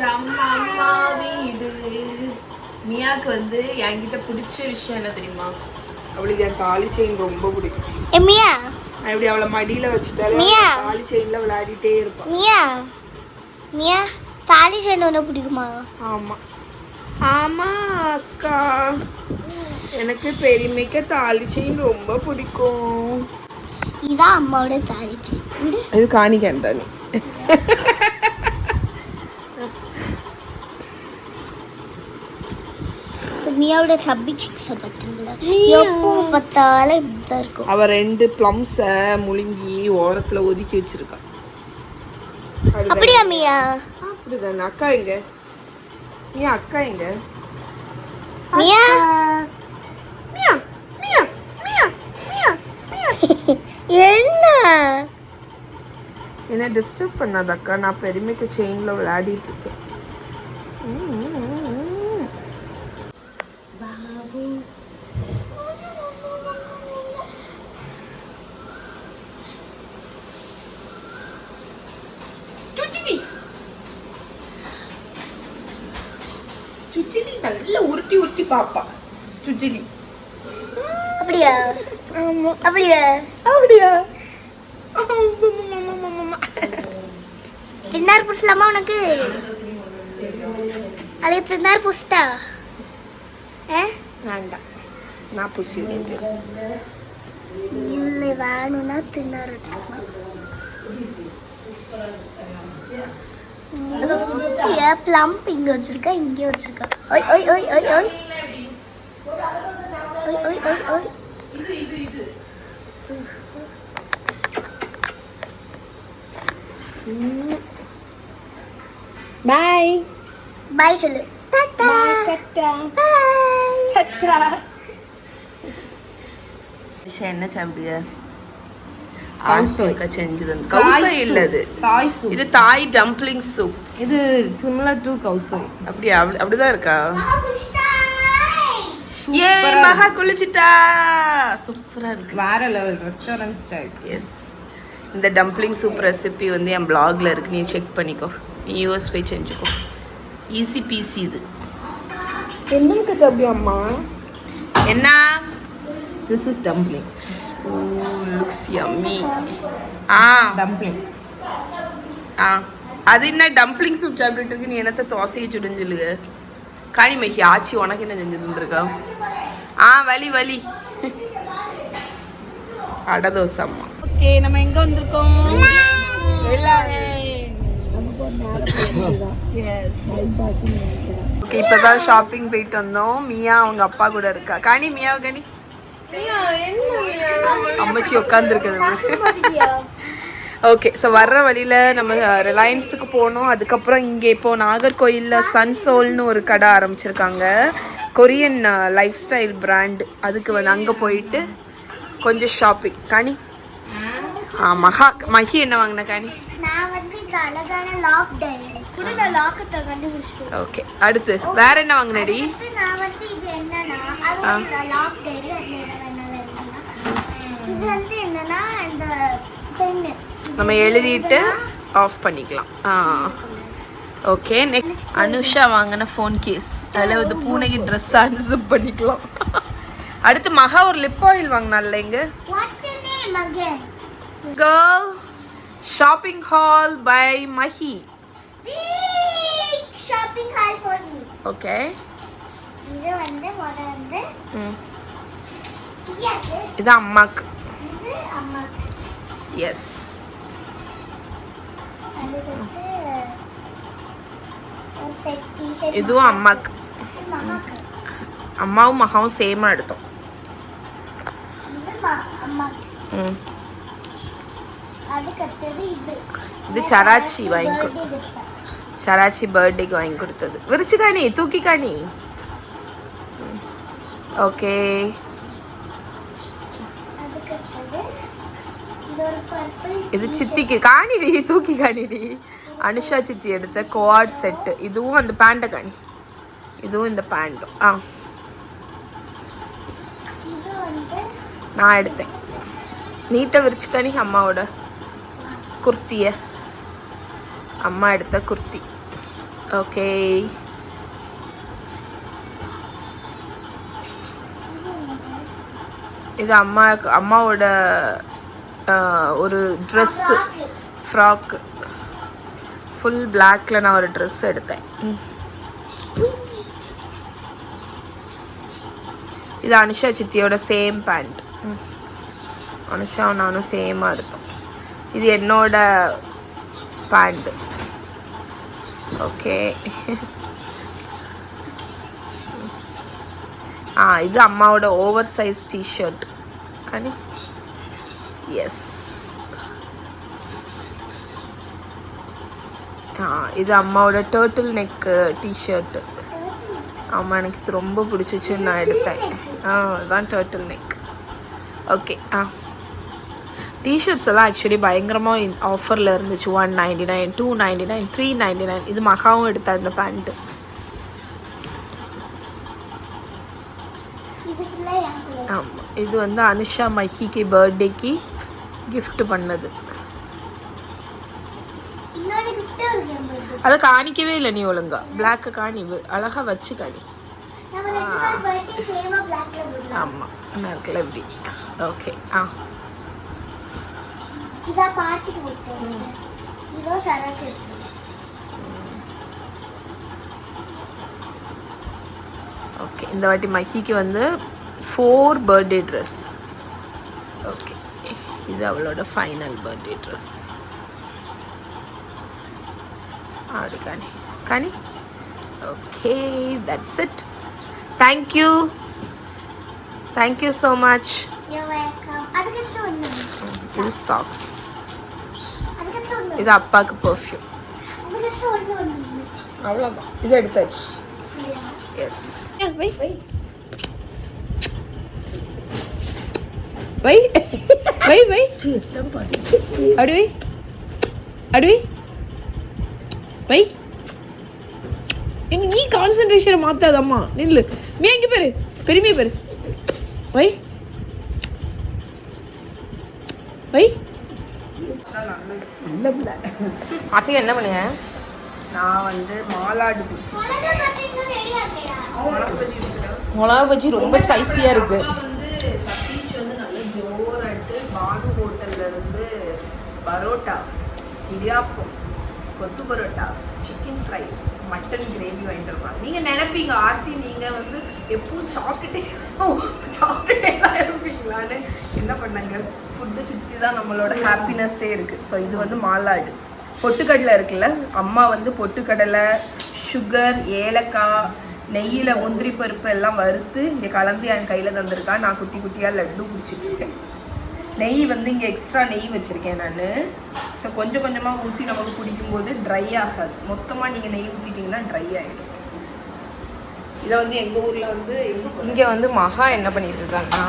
அம்மா வீடு. மியாக்கு வந்து என்கிட்ட பிடிச்ச விஷயம் என்ன தெரியுமா? அவளுக்கு என் தாலி செயின் ரொம்ப பிடிக்கும். மியா நான் இப்படி அவளை மடியில வச்சுட்டாலே தாலி செயின்ல விளையாடிட்டே இருப்பான். மியா மியா தாலி செயின் ஒன்று பிடிக்குமா? ஆமா ஆமா அக்கா, எனக்கு பெருமைக்கு தாலி செயின் ரொம்ப பிடிக்கும். இதான் அம்மாவோட தாலி செயின். இது காணிக்கண்டா நீ. மியாவோட சப்பி சிக்ஸை பார்த்தீங்களா? எப்போ பார்த்தாலும் இப்படிதான் இருக்கும். அவ 2 பிளம்ஸை முழுங்கி ஓரத்துல ஒதுக்கி வச்சிருக்கா. அப்படியா மியா? அப்படிதானே. அக்கா எங்க? மியா அக்கா எங்க? மியா மியா மியா மியா மியா மியா. என்ன டிஸ்டர்ப் பண்ணாத அக்கா, நான் பெருமைக்கு செயின்ல விளையாடிட்டு இருக்கேன். சுச்சிலி நல்லா உருட்டி உருட்டி பாப்பா. சுச்சிலி அப்படியா? அப்படியா? அப்படியா? தின்னார் புடிச்சலாமா உனக்கு? அது தின்னார் புடிச்சிட்டா? வேண்டாம், நான் புடிச்சிடுறேன். இல்லை வேணும்னா தின்னார். பிளம்ப் இங்க வச்சிருக்கா, இங்கே வச்சிருக்கா. ஓய் ஓய் ஓய் ஓய் ஓய் ஓய் ஓய் ஓய் ஓய். பாய் பாய் சொல்லு. டாடா டாடா பாய் டாடா. என்ன சாப்பிடுங்க? ஆசோக்கா செஞ்சது. கௌசோய் இல்ல இது. தாய் சூப். இது தாய் டம்ப்ளிங் சூப். இது சிமிலர் டு கௌசோய். அப்படியே அப்படிதான் இருக்கா? ஏ மகா குளிச்சிட்டா. சூப்பரா இருக்கு. வேற லெவல் ரெஸ்டாரன்ட் ஸ்டைல். எஸ். இந்த டம்ப்ளிங் சூப் ரெசிபி வந்து என் பிளாக்ல இருக்கு, நீ செக் பண்ணிக்கோ. நீ யூஎஸ் போய் செஞ்சுக்கோ. ஈஸி பீஸி இது. என்னக்கு சாப்பிடியா அம்மா? என்ன? This is dumpling. Oh, looks yummy. Dumpling. அது என்ன டம்ப்ளிங் சூப் சாப்பிட்டுட்டு இருக்கு, நீ என்னத்த தோசையை சுடுன்னு சொல்லுங்க. காணி மகி ஆச்சி உனக்கு என்ன செஞ்சு தந்துருக்கா? வலி வலி அடை தோசை அம்மா. ஓகே, நம்ம எங்க வந்திருக்கோம்? ஓகே, இப்பதான் ஷாப்பிங் போயிட்டு வந்தோம். மியா அவங்க அப்பா கூட இருக்கா. காணி மியா காணி. அம்மச்சி உட்காந்துருக்குது. ஓகே, ஸோ வர்ற வழியில் நம்ம ரிலையன்ஸுக்கு போனோம். அதுக்கப்புறம் இங்கே இப்போது நாகர்கோயிலில் சன்சோல்னு ஒரு கடை ஆரம்பிச்சிருக்காங்க, கொரியன் லைஃப் ஸ்டைல் பிராண்டு. அதுக்கு வந்து அங்கே போயிட்டு கொஞ்சம் ஷாப்பிங். காணி மஹி என்ன வாங்கின காணி? ஓகே, அடுத்து வேற என்ன வாங்கினடி? நம்ம எழுதிட்டு ஆஃப் பண்ணிக்கலாம். ஓகே, நெக்ஸ்ட் அனுஷா வாங்கின ஃபோன் கேஸ். அதில் வந்து பூனைக்கு ட்ரெஸ் அன்சிப் பண்ணிக்கலாம். அடுத்து மகா ஒரு லிப் ஆயில் வாங்கினால இங்க. Girl shopping haul by Mahi. Shopping haul for me. Okay, இது வந்து இது அம்மாக்கு. இது அம்மாக்கு. எஸ். இதுவும் அம்மாக்கு. அம்மாவும் மகாவும் சேமா எடுத்தோம். இது சராச்சி வாங்கி சராச்சி பர்த்டேக்கு வாங்கி கொடுத்தது. விரிச்சு காணி, தூக்கி காணி. ஓகே, இது சித்திக்கு காணிடி, தூக்கி காணிடி. அனுஷா சித்தி எடுத்த கோஆர்ட் செட்டு. இதுவும் அந்த பேண்டை காணி, இதுவும் இந்த பேண்டும். நான் எடுத்தேன். நீட்டாக விரிச்சு காணி. அம்மாவோட குர்த்தியை, அம்மா எடுத்த குர்த்தி. ஓகே, இது அம்மாவோட ஒரு ட்ரெஸ்ஸு, ஃப்ராக்கு. ஃபுல் பிளாக்ல நான் ஒரு ட்ரெஸ் எடுத்தேன். இது அனுஷா சித்தியோட சேம் பேண்ட். அனுஷாவும் நானும் சேமாக எடுத்தோம். இது என்னோட பேண்ட். ஓகே, இது அம்மாவோட ஓவர் சைஸ் டிஷர்ட். కానీ எஸ், இது அம்மாவோட டர்ட்டில் நெக் டிஷர்ட்டு. ஆமாம், எனக்கு இது ரொம்ப பிடிச்சிச்சுன்னு நான் எடுத்தேன். இதுதான் டர்ட்டில் நெக். ஓகே, டிஷர்ட்ஸ் எல்லாம் ஆக்சுவலி பயங்கரமாக ஆஃபரில் இருந்துச்சு. 199, 299, 399. இது மகாவும் எடுத்தா இந்த பேண்ட்டு. ஆமாம், இது வந்து அனுஷா மஹிக்கு பர்த்டேக்கு கிஃப்ட் பண்ணது. அதை காணிக்கவே இல்லை நீ ஒழுங்கா. பிளாக்கு காணி, அழகா வச்சு காணி. ஆமாம், என்ன இருக்குல்ல இப்படி. Okay, okay. இந்த வாட்டி மஹிக்கு வந்து 4 பர்த்டே ட்ரெஸ். ஓகே, இது அவளோட ஃபைனல் பர்த்டே ட்ரெஸ். அப்படி காணி காணி. Okay, that's it. Thank you so much. இது சாக்ஸ். இது அப்பாவுக்கு பர்ஃப்யூம். அவ்வளோதான், இது எடுத்தாச்சு. எஸ், வை வை வை வை வை அடி அடி வை. நீ கான்சன்ட்ரேஷனை மாத்தாதம்மா, நில்லு. மீ எங்க பேரு, பெருமையை பேரு. வை வை. அத்தையும் என்ன பண்ணுங்க? நான் வந்து மாலாடு மிளகா பஜ்ஜி ரொம்ப ஸ்பைசியாக இருக்குது. வந்து சதீஷ் வந்து நல்ல ஜோராட்டு பானு ஹோட்டல்ல இருந்து பரோட்டா, இடியாப்பம், கொத்து parotta, chicken fry, mutton gravy வாங்கிட்டு இருப்பாங்க. நீங்கள் நினைப்பீங்க ஆர்த்தி நீங்கள் வந்து எப்பவும் சாப்பிட்டுட்டே தான் இருப்பீங்களான்னு. என்ன பண்ணாங்க, ஃபுட்டு சுற்றி தான் நம்மளோட ஹாப்பினஸ்ஸே இருக்குது. ஸோ இது வந்து மாலாடு பொட்டுக்கடலை இருக்குல்ல, அம்மா வந்து பொட்டுக்கடலை, சுகர், ஏலக்காய், நெய்யில் முந்திரி பருப்பு எல்லாம் வறுத்து இங்கே கலந்து என் கையில் தந்திருக்கா. நான் குட்டி குட்டியாக லட்டு குடிச்சிட்ருக்கேன். நெய் வந்து இங்கே எக்ஸ்ட்ரா நெய் வச்சுருக்கேன் நான். ஸோ கொஞ்சம் கொஞ்சமாக ஊற்றி நமக்கு குடிக்கும்போது ட்ரை ஆகாது. மொத்தமாக நீங்கள் நெய் ஊற்றிட்டிங்கன்னா ட்ரை ஆகிடும். இதை வந்து எங்கள் ஊரில் வந்து இங்கே வந்து மகா என்ன பண்ணிட்டு இருக்காங்கன்னா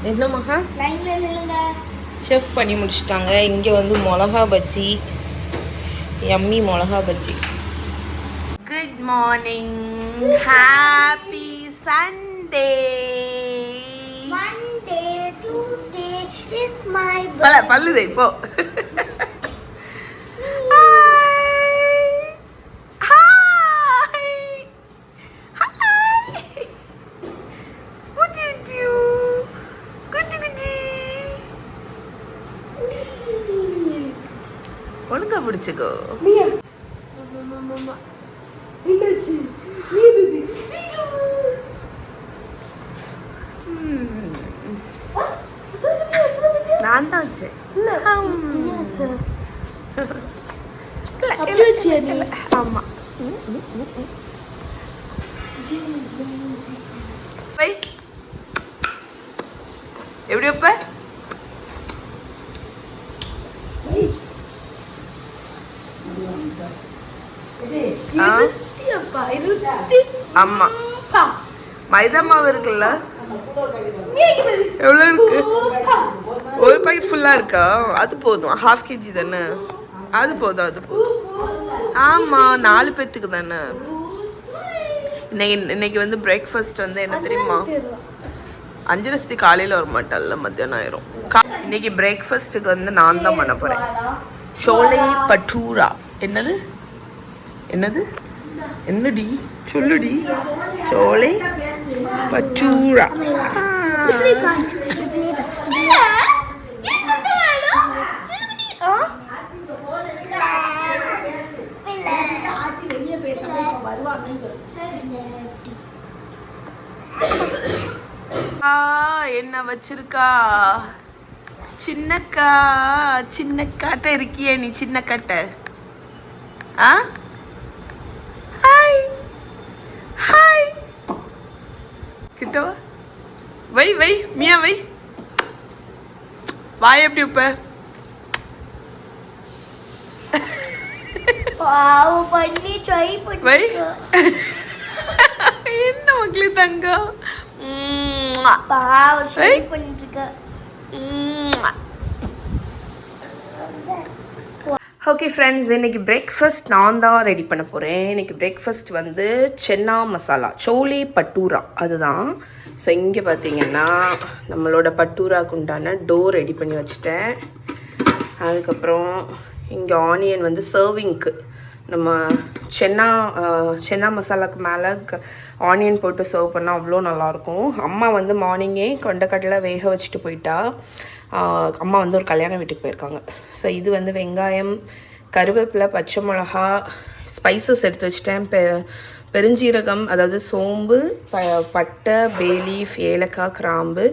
என்ன மகா செஃப் பண்ணி முடிச்சிட்டாங்க. இங்கே வந்து மிளகா பஜ்ஜி, யம்மி மிளகா bajji. Good morning, happy Sunday. Monday, Tuesday is my பல்லுதே இப்போ. ஒழுங்கா பிடிச்சுக்கோ. நான் தான் வச்சேன். ஆமா, எப்படி வைப்ப? ஆமா, மைதா மாவு இருக்குல்ல, எவ்வளோ இருக்கு? ஒரு பாக்கெட் ஃபுல்லாக இருக்கா? அது போதும், 1/2 kg தானே, அது போதும் அது போதும். ஆமாம், 4 பேர்த்துக்கு தானே. இன்னைக்கு வந்து பிரேக்ஃபாஸ்ட் வந்து என்ன தெரியுமா, அஞ்சரஸ்தி காலையில் வர மாட்டாள்ல, மத்தியானம் ஆயிரும். இன்னைக்கு பிரேக்ஃபாஸ்ட்டுக்கு வந்து நான் தான் பண்ண போகிறேன். சோலை பட்டூரா. என்னது என்னது என்னடி சொல்லுடி. சோலை பட்டூரா. என்ன வச்சிருக்கா சின்னக்கா? சின்னக்காட்ட இருக்கியே நீ, சின்னக்காட்ட. ஆ ஹாய் ஹாய். கிட்டவா வை வை மியா வை. வாய் எப்படி இப்ப? வை. என்ன மக்களே தங்கம். ஓகே ஃப்ரெண்ட்ஸ், இன்னைக்கு பிரேக்ஃபாஸ்ட் நான் தான் ரெடி பண்ண போகிறேன். இன்னைக்கு பிரேக்ஃபாஸ்ட் வந்து சென்னா மசாலா சோலே பட்டூரா அதுதான். ஸோ இங்கே பார்த்தீங்கன்னா நம்மளோட பட்டூராக்கு உண்டான டோ ரெடி பண்ணி வச்சுட்டேன். அதுக்கப்புறம் இங்கே ஆனியன் வந்து சர்விங்க்கு நம்ம சென்னா மசாலாவுக்கு மேலே ஆனியன் போட்டு சர்வ் பண்ணால் அவ்வளோ நல்லாயிருக்கும். அம்மா வந்து மார்னிங்கே கொண்டக்கடலை வேக வச்சுட்டு போயிட்டா. அம்மா வந்து ஒரு கல்யாண வீட்டுக்கு போயிருக்காங்க. ஸோ இது வந்து வெங்காயம், கருவேப்பிலை, பச்சை மிளகா, ஸ்பைசஸ் எடுத்து வச்சுட்டேன். பெருஞ்சீரகம், அதாவது சோம்பு, பட்டை, பேலீஃப், ஏலக்காய், கிராம்பு.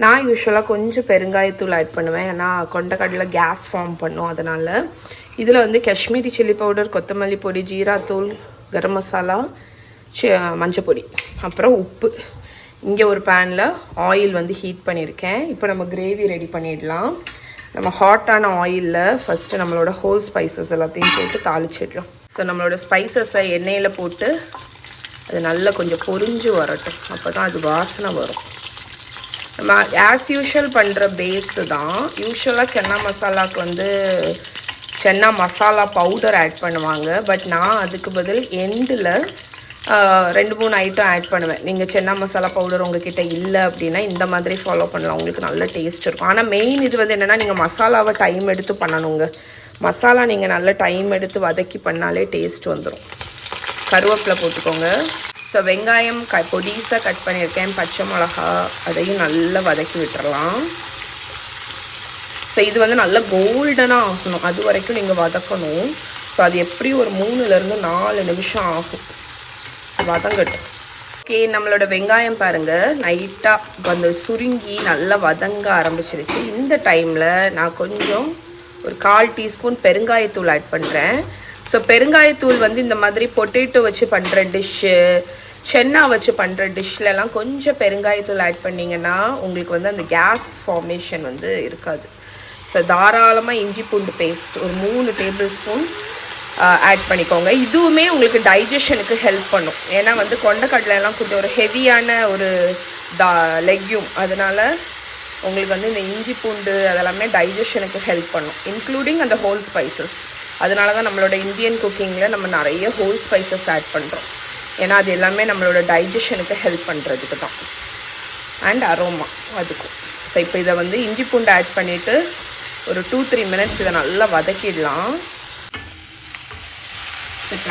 நான் யூஸ்வலாக கொஞ்சம் பெருங்காயத்தூள் ஆட் பண்ணுவேன், ஏன்னா கொண்டக்கடலை கேஸ் ஃபார்ம் பண்ணும். அதனால் இதில் வந்து காஷ்மீரி சில்லி பவுடர், கொத்தமல்லி பொடி, ஜீராத்தூள், கரம் மசாலா, மஞ்சள் பொடி, அப்புறம் உப்பு. இங்கே ஒரு பேனில் ஆயில் வந்து ஹீட் பண்ணியிருக்கேன். இப்போ நம்ம கிரேவி ரெடி பண்ணிடலாம். நம்ம ஹாட்டான ஆயிலில் ஃபஸ்ட்டு நம்மளோட ஹோல் ஸ்பைசஸ் எல்லாத்தையும் போட்டு தாளிச்சிடலாம். ஸோ நம்மளோட ஸ்பைசஸை எண்ணெயில் போட்டு அது நல்லா கொஞ்சம் பொரிஞ்சு வரட்டும். அப்போ தான் அது வாசனை வரும். நம்ம ஆஸ் யூஷுவல் பண்ணுற பேஸு தான். யூஸ்வலாக சென்னா மசாலாவுக்கு வந்து சென்னா மசாலா பவுடர் ஆட் பண்ணுவாங்க. பட் நான் அதுக்கு பதில் எண்டில் 2-3 ஐட்டம் ஆட் பண்ணுவேன். நீங்கள் சென்னா மசாலா பவுடர் உங்ககிட்ட இல்லை அப்படின்னா இந்த மாதிரி ஃபாலோ பண்ணலாம், உங்களுக்கு நல்ல டேஸ்ட் இருக்கும். ஆனால் மெயின் இது வந்து என்னென்னா, நீங்கள் மசாலாவை டைம் எடுத்து பண்ணணுங்க. மசாலா நீங்கள் நல்ல டைம் எடுத்து வதக்கி பண்ணாலே டேஸ்ட் வந்துடும். கருவேப்பிலை போட்டுக்கோங்க. ஸோ வெங்காயம் பொடிசாக கட் பண்ணியிருக்கேன், பச்சை மிளகா, அதையும் நல்லா வதக்கி விட்டுறலாம். ஸோ இது வந்து நல்லா கோல்டனாக ஆகணும், அது வரைக்கும் நீங்கள் வதக்கணும். ஸோ அது எப்படியும் ஒரு 3-4 நிமிஷம் ஆகும் வதங்கட்டும். ஓகே, நம்மளோட வெங்காயம் பாருங்கள் நைட்டாக வந்து சுருங்கி நல்லா வதங்க ஆரம்பிச்சிருச்சு. இந்த டைமில் நான் கொஞ்சம் ஒரு 1/4 டீஸ்பூன் பெருங்காயத்தூள் ஆட் பண்ணுறேன். ஸோ பெருங்காயத்தூள் வந்து இந்த மாதிரி பொட்டேட்டோ வச்சு பண்ணுற டிஷ்ஷு, சென்னா வச்சு பண்ணுற டிஷ்லலாம் கொஞ்சம் பெருங்காயத்தூள் ஆட் பண்ணிங்கன்னா உங்களுக்கு வந்து அந்த கேஸ் ஃபார்மேஷன் வந்து இருக்காது. ஸோ தாராளமாக இஞ்சி பூண்டு பேஸ்ட் ஒரு 3 டேபிள் ஸ்பூன் ஆட் பண்ணிக்கோங்க. இதுவுமே உங்களுக்கு டைஜஷனுக்கு ஹெல்ப் பண்ணும். ஏன்னா வந்து கொண்டக்கடலைலாம் கொஞ்சம் ஒரு ஹெவியான ஒரு லெக்யூம், அதனால் உங்களுக்கு வந்து இந்த இஞ்சி பூண்டு அதெல்லாமே டைஜஷனுக்கு ஹெல்ப் பண்ணும், இன்க்ளூடிங் அந்த ஹோல் ஸ்பைசஸ். அதனால தான் நம்மளோட இந்தியன் குக்கிங்கில் நம்ம நிறைய ஹோல் ஸ்பைசஸ் ஆட் பண்ணுறோம். ஏன்னா அது எல்லாமே நம்மளோட டைஜஷனுக்கு ஹெல்ப் பண்ணுறதுக்கு தான், அண்ட் அரோமா அதுக்கும். ஸோ இப்போ இதை வந்து இஞ்சி பூண்டு ஆட் பண்ணிவிட்டு ஒரு 2-3 மினிட்ஸ் இதை நல்லா வதக்கிடலாம்.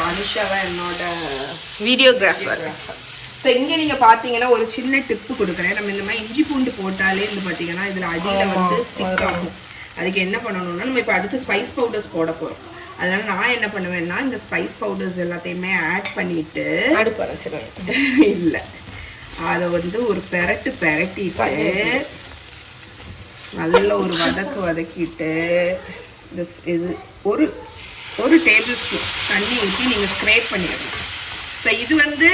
அனிஷாவை என்னோட வீடியோகிராஃபர். ஸோ இங்கே நீங்கள் பார்த்தீங்கன்னா ஒரு சின்ன டிப்பு கொடுக்குறேன். நம்ம இந்த மாதிரி இஞ்சி பூண்டு போட்டாலே வந்து பார்த்தீங்கன்னா இதில் அடியில் வந்து ஸ்டிக் ஆகும். அதுக்கு என்ன பண்ணணும்னா, நம்ம இப்போ அடுத்து ஸ்பைஸ் பவுடர்ஸ் போட போகிறோம். அதனால் நான் என்ன பண்ணுவேன்னா, இந்த ஸ்பைஸ் பவுடர்ஸ் எல்லாத்தையுமே ஆட் பண்ணிவிட்டு இல்லை அதை வந்து ஒரு பெரட்டிட்டு நல்ல ஒரு வதக்கிட்டு இது ஒரு டேபிள் ஸ்பூன் தண்ணி ஊற்றி நீங்கள் ஸ்க்ரேப் பண்ணிடணும். ஸோ இது வந்து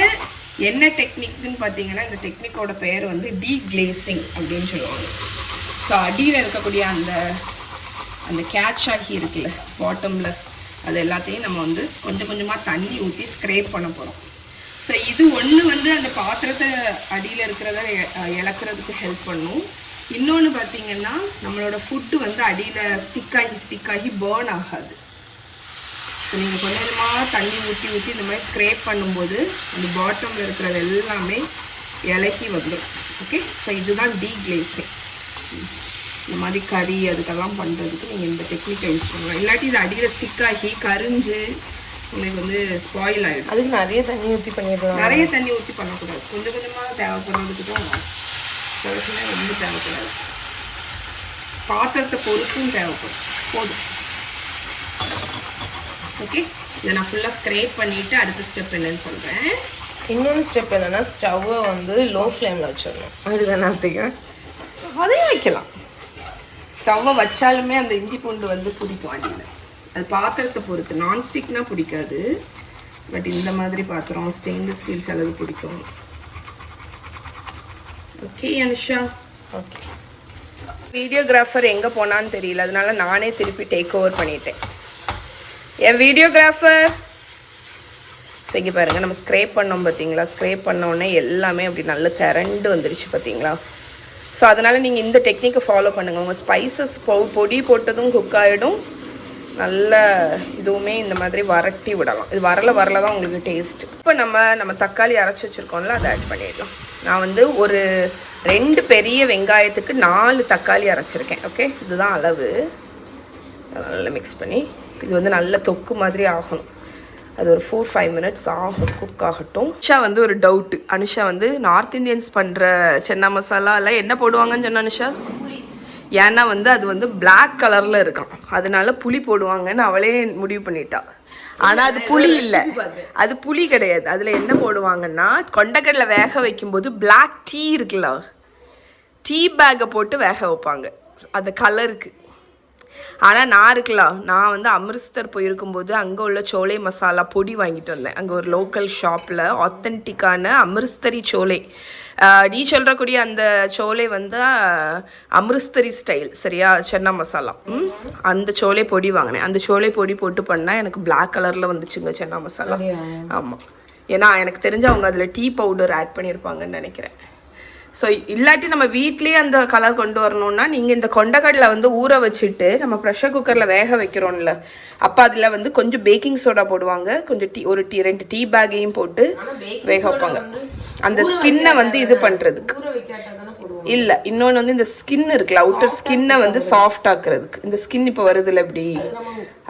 என்ன டெக்னிக்னு பார்த்தீங்கன்னா, இந்த டெக்னிக்கோட பேர் வந்து டீக்ளேசிங் அப்படின்னு சொல்லுவாங்க. ஸோ அடியில் இருக்கக்கூடிய அந்த கேட்ச் ஆகி இருக்குல்ல பாட்டமில், அது எல்லாத்தையும் நம்ம வந்து கொஞ்சம் கொஞ்சமாக தண்ணி ஊற்றி ஸ்க்ரேப் பண்ண போகிறோம். ஸோ இது ஒன்று வந்து அந்த பாத்திரத்தை அடியில் இருக்கிறத இழக்கிறதுக்கு ஹெல்ப் பண்ணும். இன்னொன்று பார்த்தீங்கன்னா, நம்மளோட ஃபுட்டு வந்து அடியில் ஸ்டிக் ஆகி பேர்ன் ஆகாது. ஸோ நீங்கள் கொஞ்சமாக தண்ணி ஊற்றி இந்த மாதிரி ஸ்க்ரேப் பண்ணும்போது அந்த பாட்டமில் இருக்கிறது எல்லாமே இலக்கி வந்துடும். ஓகே, ஸோ இதுதான் டீக்ளேசிங். இந்த மாதிரி கறி அதுக்கெல்லாம் பண்ணுறதுக்கு நீங்கள் இந்த டெக்னிக்கை யூஸ் பண்ணலாம். இல்லாட்டி இது அடியில் ஸ்டிக் ஆகி கரிஞ்சு உங்களுக்கு வந்து ஸ்பாயில் ஆகிடும். அதுக்கு நிறைய தண்ணி ஊற்றி பண்ணிடலாம். நிறைய தண்ணி ஊற்றி பண்ணக்கூடாது, கொஞ்சம் கொஞ்சமாக தேவைப்படுறதுக்கு தான் சில ரொம்ப தேவைப்படாது. பாத்திரத்தை பொறுத்தும் தேவைப்படும், போதும். ஓகே, இதை நான் ஃபுல்லாக ஸ்க்ரேப் பண்ணிவிட்டு அடுத்த ஸ்டெப் என்னன்னு சொல்கிறேன். இன்னொன்று ஸ்டெப் என்னன்னா ஸ்டவ்வை வந்து லோ ஃப்ளேமில் வச்சிடணும். அதுதான் நான் தெரியும். அதையும் வைக்கலாம். ஸ்டவ்வை வச்சாலுமே அந்த இஞ்சி பூண்டு வந்து பிடிக்கும் அடியில். அது பாத்திரத்தை பொறுத்து. நான்ஸ்டிக்னால் பிடிக்காது, பட் இந்த மாதிரி பாத்திரம் ஸ்டெயின்லெஸ் ஸ்டீல் சிலது பிடிக்கும். ஓகே அனுஷா. ஓகே, வீடியோகிராஃபர் எங்கே போனான்னு தெரியல, அதனால நானே திருப்பி டேக் ஓவர் பண்ணிட்டேன். என் வீடியோகிராஃபர் இங்கே பாருங்கள், நம்ம ஸ்க்ரேப் பண்ணோம் பார்த்தீங்களா? ஸ்க்ரேப் பண்ணோடனே எல்லாமே அப்படி நல்லா திரண்டு வந்துடுச்சு பார்த்தீங்களா? ஸோ அதனால் நீங்கள் இந்த டெக்னிக்கை ஃபாலோ பண்ணுங்கள். உங்கள் ஸ்பைசஸ் பொடி போட்டதும் குக் ஆகிடும். நல்ல இதுவுமே இந்த மாதிரி வரட்டி விடலாம். இது வரல தான் உங்களுக்கு டேஸ்ட். இப்போ நம்ம தக்காளி அரைச்சி வச்சுருக்கோம்ல, அதை ஆட் பண்ணிடலாம். நான் வந்து ஒரு 2 பெரிய வெங்காயத்துக்கு 4 தக்காளி அரைச்சிருக்கேன். ஓகே, இதுதான் அளவு. நல்லா மிக்ஸ் பண்ணி இது வந்து நல்ல தொக்கு மாதிரி ஆகணும். அது ஒரு 4-5 மினிட்ஸ் ஆகும், குக் ஆகட்டும். அனுஷா வந்து ஒரு டவுட்டு. அனுஷா வந்து நார்த் இந்தியன்ஸ் பண்ணுற சென்னா மசாலா எல்லாம் என்ன போடுவாங்கன்னு சொன்ன அனுஷா? ஏன்னா வந்து அது வந்து பிளாக் கலரில் இருக்கான், அதனால புளி போடுவாங்கன்னு அவளே முடிவு பண்ணிட்டா. ஆனால் அது புளி இல்லை, அது புளி கிடையாது. அதில் என்ன போடுவாங்கன்னா, கொண்டக்கடலை வேக வைக்கும்போது பிளாக் டீ இருக்குல்ல, டீ பேக்கை போட்டு வேக வைப்பாங்க அந்த கலருக்கு. ஆனால் நான் வந்து அமிர்தசர் போயிருக்கும்போது அங்கே உள்ள சோலை மசாலா பொடி வாங்கிட்டு வந்தேன். அங்கே ஒரு லோக்கல் ஷாப்பில் ஆத்தென்டிக்கான அமிர்தசரி சோலை. நீ சொல்கிறக்கூடிய அந்த சோலை வந்து அமிர்தசரி ஸ்டைல், சரியா? சென்னா மசாலா. அந்த சோலை பொடி வாங்கினேன். அந்த சோலை பொடி போட்டு பண்ணால் எனக்கு பிளாக் கலரில் வந்துச்சுங்க சென்னா மசாலா. ஆமாம், ஏன்னா எனக்கு தெரிஞ்சு அவங்க அதில் டீ பவுடர் ஆட் பண்ணியிருப்பாங்கன்னு நினைக்கிறேன். ஸோ இல்லாட்டி நம்ம வீட்லேயே அந்த கலர் கொண்டு வரணும்னா நீங்கள் இந்த கொண்டக்கடலை வந்து ஊற வச்சுட்டு நம்ம ப்ரெஷர் குக்கரில் வேக வைக்கிறோம்ல, அப்போ அதில் வந்து கொஞ்சம் பேக்கிங் சோடா போடுவாங்க, கொஞ்சம் ஒரு 2 டீ பேக்கையும் போட்டு வேக வைப்பாங்க. அந்த ஸ்கின்னை வந்து இது பண்ணுறதுக்கு இல்லை. இன்னொன்று வந்து இந்த ஸ்கின் இருக்குல்ல, அவுட்டர் ஸ்கின்னை வந்து சாஃப்ட் ஆக்குறதுக்கு. இந்த ஸ்கின் இப்போ வருதுல்ல இப்படி,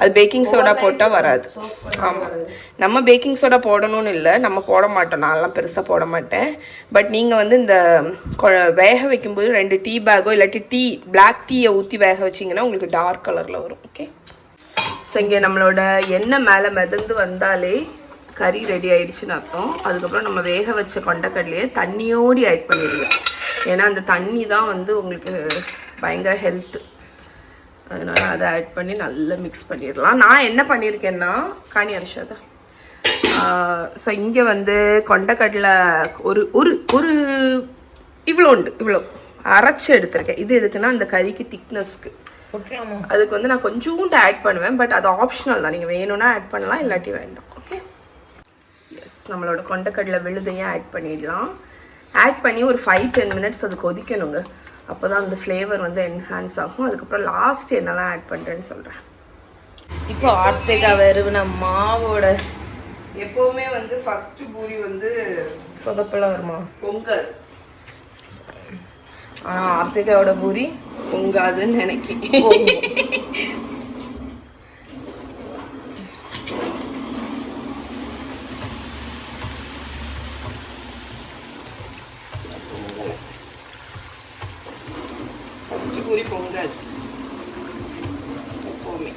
அது பேக்கிங் சோடா போட்டால் வராது. ஆமாம், நம்ம பேக்கிங் சோடா போடணும்னு இல்லை, நம்ம போட மாட்டோம். நான்லாம் பெருசாக போட மாட்டேன். பட் நீங்கள் வந்து இந்த வேக வைக்கும்போது 2 டீ பேக்கோ இல்லாட்டி பிளாக் டீயை ஊற்றி வேக வச்சிங்கன்னா உங்களுக்கு டார்க் கலரில் வரும். ஓகே, ஸோ இங்கே நம்மளோட எண்ணெய் மேலே மிதந்து வந்தாலே கறி ரெடி ஆயிடுச்சுன்னு அர்த்தம். அதுக்கப்புறம் நம்ம வேக வச்ச கொண்டக்கடலையே தண்ணியோடு ஆட் பண்ணிடுவோம். ஏன்னா அந்த தண்ணி தான் வந்து உங்களுக்கு பயங்கர ஹெல்த்து. அதனால் அதை ஆட் பண்ணி நல்லா மிக்ஸ் பண்ணிடலாம். நான் என்ன பண்ணியிருக்கேன்னா, காணி அரிஷாதா, ஸோ இங்கே வந்து கொண்டக்கடலை ஒரு ஒரு ஒரு இவ்வளோ அரைச்சி எடுத்திருக்கேன். இது எதுக்குன்னா அந்த கறிக்கு திக்னஸ்க்கு. அதுக்கு வந்து நான் கொஞ்சோண்டு ஆட் பண்ணுவேன், பட் அது ஆப்ஷனல் தான். நீங்கள் வேணும்னா ஆட் பண்ணலாம், இல்லாட்டி வேண்டாம். ஓகே, எஸ், நம்மளோட கொண்டக்கடலை விழுதையும் ஆட் பண்ணிடலாம். ஆட் பண்ணி ஒரு 5-10 மினிட்ஸ் அது கொதிக்கணுங்க. அப்போ தான் அந்த ஃப்ளேவர் வந்து என்ஹான்ஸ் ஆகும். அதுக்கப்புறம் லாஸ்ட் என்னெல்லாம் ஆட் பண்ணுறேன்னு சொல்கிறேன். இப்போ ஆர்த்திகா வெறுவின மாவோட எப்போவுமே வந்து ஃபஸ்ட்டு பூரி வந்து சொதப்பெல்லாம் வருமா? பொங்கல். ஆனால் ஆர்த்திகாவோட பூரி பொங்காதுன்னு நினைக்கிறேன். ஃபஸ்ட்டு பூரி பொங்கல் எப்போவுமே.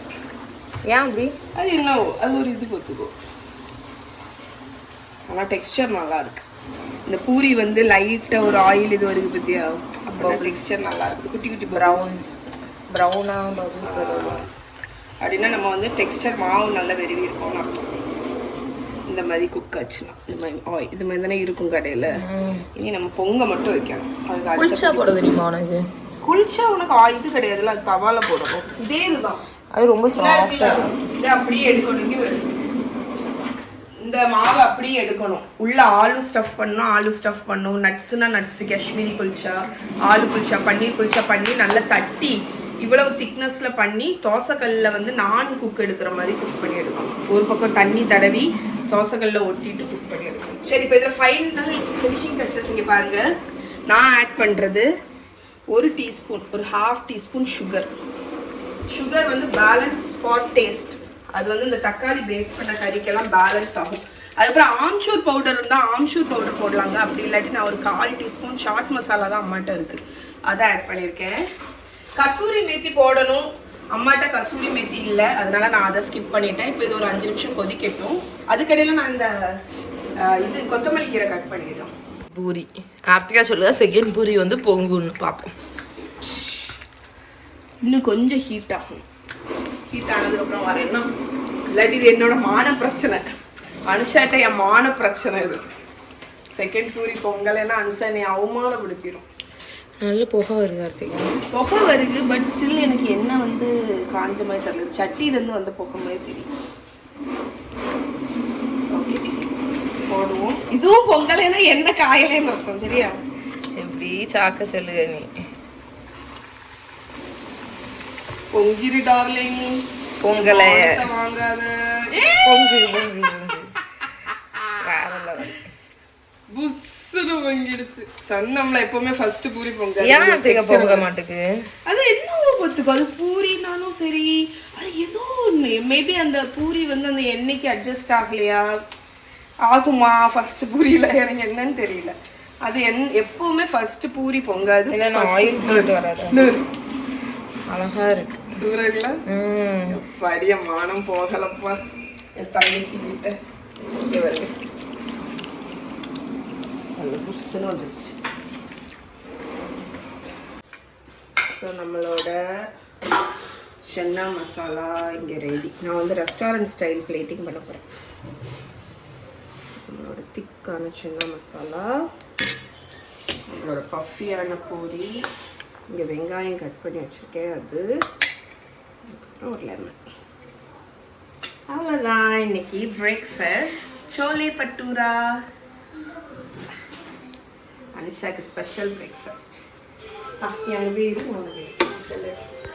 ஏன் அப்படி? அது என்னவோ அது ஒரு இது பொத்துக்கோ. ஆனால் டெக்ஸ்டர் நல்லா இருக்கு. இந்த பூரி வந்து லைட்டாக ஒரு ஆயில் இது வருது பற்றியா, அப்போ டெக்ஸ்டர் நல்லா இருக்குது. குட்டி குட்டி ப்ரௌனாக பபுள்ஸ் வரும். அப்படின்னா நம்ம வந்து டெக்ஸ்டர் மாவு நல்லா வெறுவி இருக்கோம்னு அர்த்தம். இந்த மாதிரி குக் ஆச்சுன்னா இந்த மாதிரி இது மாதிரி தானே இருக்கும் கடையில். இனி நம்ம பொங்க மட்டும் வைக்கணும். அதுக்கு குளிச்சா போட தெரியுமா உனக்கு? குளிச்சா உனக்கு இது கிடையாதுல்ல, அது தவால போடணும். இதே இதுதான், அது ரொம்ப சாஃப்டாக. இதை அப்படியே எடுக்கணும். இந்த மாவை அப்படியே எடுக்கணும். உள்ள ஆலு ஸ்டஃப் பண்ணணும், ஆலு ஸ்டஃப் பண்ணணும். நட்ஸ்னா நட்ஸ், காஷ்மீரி குல்ச்சா, ஆலு குல்ச்சா, பன்னீர் குல்ச்சா பண்ணி நல்லா தட்டி இவ்வளவு திக்னஸில் பண்ணி தோசைக்கல்லில் வந்து நான் குக் எடுக்கிற மாதிரி குக் பண்ணி எடுக்கணும். ஒரு பக்கம் தண்ணி தடவி தோசைக்கல்ல ஒட்டிட்டு குக் பண்ணி எடுக்கணும். சரி, இப்போ இதில் ஃபைனல் ஃபினிஷிங் டச்சஸ் இங்கே பாருங்க. நான் ஆட் பண்ணுறது 1 டீஸ்பூன், ஒரு 1/2 டீஸ்பூன் சுகர். சுகர் வந்து பேலன்ஸ் ஃபார் டேஸ்ட். அது வந்து இந்த தக்காளி பேஸ்ட் பண்ண கறிக்கெல்லாம் பேலன்ஸ் ஆகும். அதுக்கப்புறம் ஆம்ச்சூர் பவுடர் இருந்தால் ஆம்ச்சூர் பவுடர் போடலாங்க. அப்படி இல்லாட்டி நான் ஒரு 1/4 டீஸ்பூன் சாட் மசாலா தான் அம்மாட்ட இருக்குது, அதை ஆட் பண்ணியிருக்கேன். கசூரி மேத்தி போடணும், அம்மாட்ட கசூரி மேத்தி இல்லை, அதனால நான் அதை ஸ்கிப் பண்ணிட்டேன். இப்போ இது ஒரு 5 நிமிஷம் கொதிக்கட்டும். அதுக்கடையில் நான் இந்த இது கொத்தமல்லி கீரை கட் பண்ணிடலாம். பூரி கார்த்திகா சொல்லுவா செகண்ட் பூரி வந்து பொங்குன்னு பார்ப்போம். இன்னும் கொஞ்சம் ஹீட் ஆகும். ஹீட் ஆனதுக்கப்புறம் வரேன்னா, இல்லாட்டி இது என்னோட மான பிரச்சனை. அனுஷாட்ட என் மான பிரச்சனை இது. செகண்ட் பூரி பொங்கலைன்னா அனுஷா என்னை அவமானப்படுத்திடும். நல்ல புகை வருது கார்த்திகா. புகை வருது, பட் ஸ்டில் எனக்கு என்ன வந்து காஞ்ச மாதிரி தெரியல, சட்டியிலேருந்து வந்த புகை மாதிரி தெரியும். ஓகே, போடுவோம். இதுவும் பொங்கலைன்னா என்ன காயலேன்னு அர்த்தம், சரியா? எப்படி சாக்க சொல்லுங்க நீ. பொங்கிரு டார்லிங், பொங்கலை வாங்காத. பொங்கு பொங்கு பொங்கு வேற லெவல். புஸ்ஸுன்னு பொங்கிடுச்சு. சொன்னோம்ல எப்பவுமே ஃபர்ஸ்ட் பூரி பொங்கல். ஏன் தேங்க பொங்க மாட்டுக்கு? அது என்ன பொத்துக்கும், அது பூரினாலும் சரி, அது ஏதோ ஒன்று மேபி அந்த பூரி வந்து அந்த எண்ணெய்க்கு அட்ஜஸ்ட் ஆகலையா, ஆகுமா ஃபர்ஸ்ட் பூரியில, எனக்கு என்னன்னு தெரியல. அது எப்பவுமே ஃபர்ஸ்ட் பூரி பொங்காது. ஆயில் போட்டு வராது. அழகா இருக்கு சூரர்ல. படிய மானம் போகலப்பா என் தங்கச்சி கிட்ட. வருது நல்ல புஷ்ஷுன்னு வந்துடுச்சு. ஸோ நம்மளோட சென்னா மசாலா இங்கே ரெடி. நான் வந்து ரெஸ்டாரண்ட் ஸ்டைல் பிளேட்டிங் பண்ண போகிறேன். நம்மளோட திக்கான சென்னா மசாலா, நம்மளோட பஃபியான பூரி, இங்கே வெங்காயம் கட் பண்ணி வச்சுருக்கேன் அது, அதுக்கப்புறம் ஒரு லெமன். அவ்வளோதான் இன்னைக்கு பிரேக்ஃபாஸ்ட். சோலே பட்டூரா அனுஷாக்கு ஸ்பெஷல் பிரேக்ஃபாஸ்ட். எங்கள் வீடு